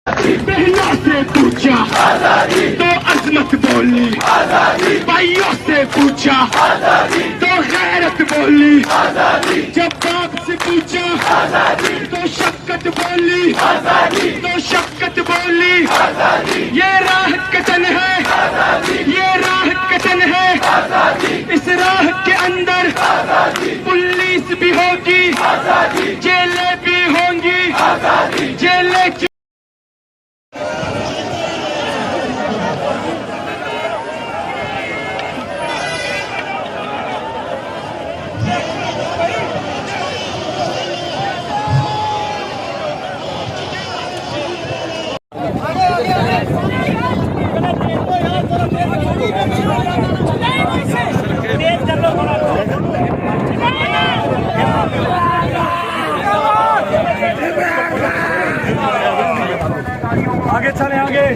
बहनों से पूछा तो अजमत बोली, भाइयों से पूछा तो गैरत बोली, जब बाप से पूछा तो शक्कत बोली, तो शक्कत बोली। ये राह कतन है, ये राह कतन है, इस राह के अंदर पुलिस भी होगी, जेलें भी होंगी, जेलें। आगे चले आगे।